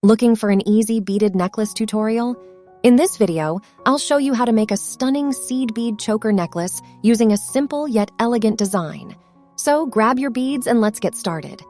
Looking for an easy beaded necklace tutorial? In this video, I'll show you how to make a stunning seed bead choker necklace using a simple yet elegant design. So grab your beads and let's get started.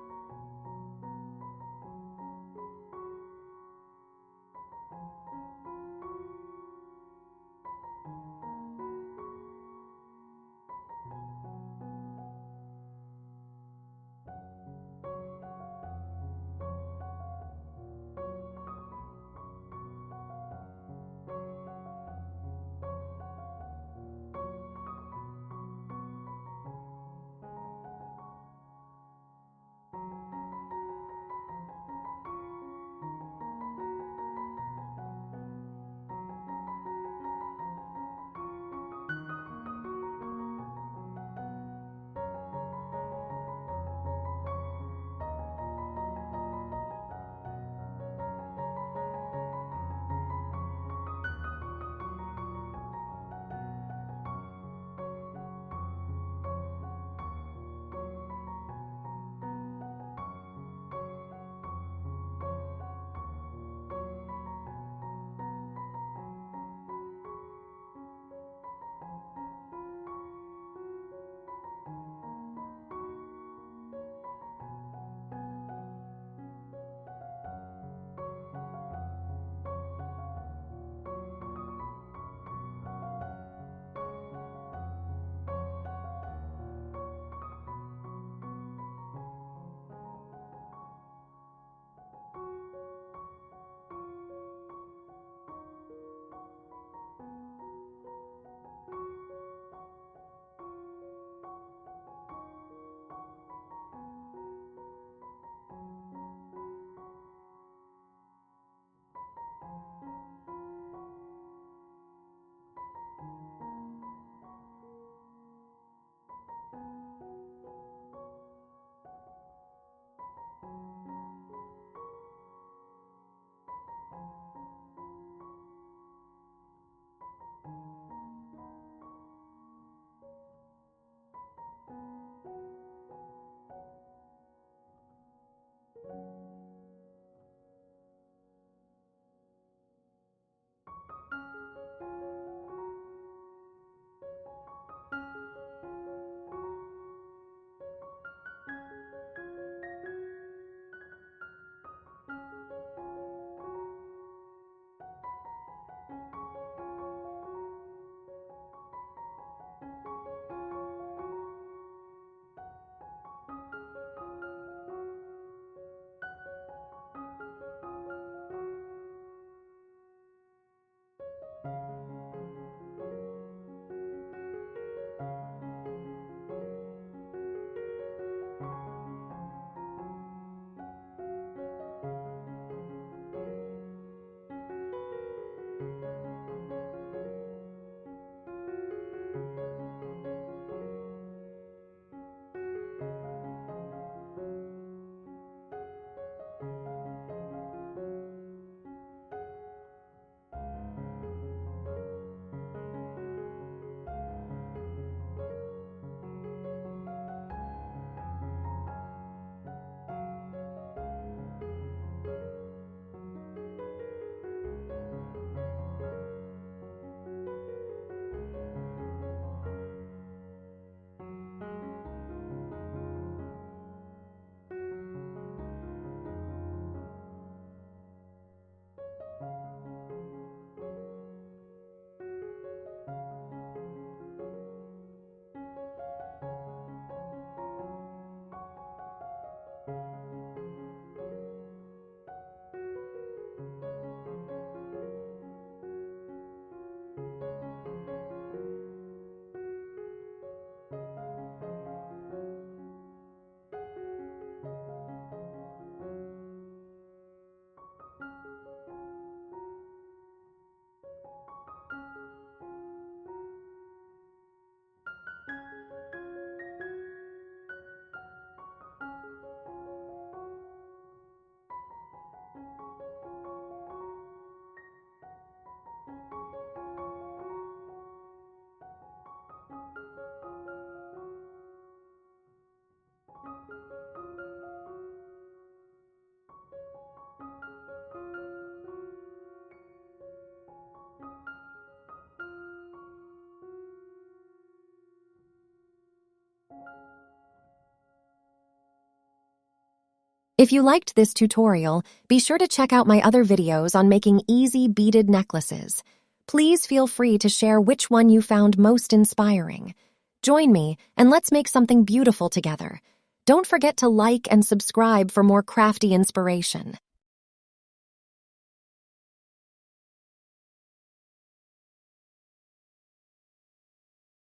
If you liked this tutorial, be sure to check out my other videos on making easy beaded necklaces. Please feel free to share which one you found most inspiring. Join me and let's make something beautiful together. Don't forget to like and subscribe for more crafty inspiration.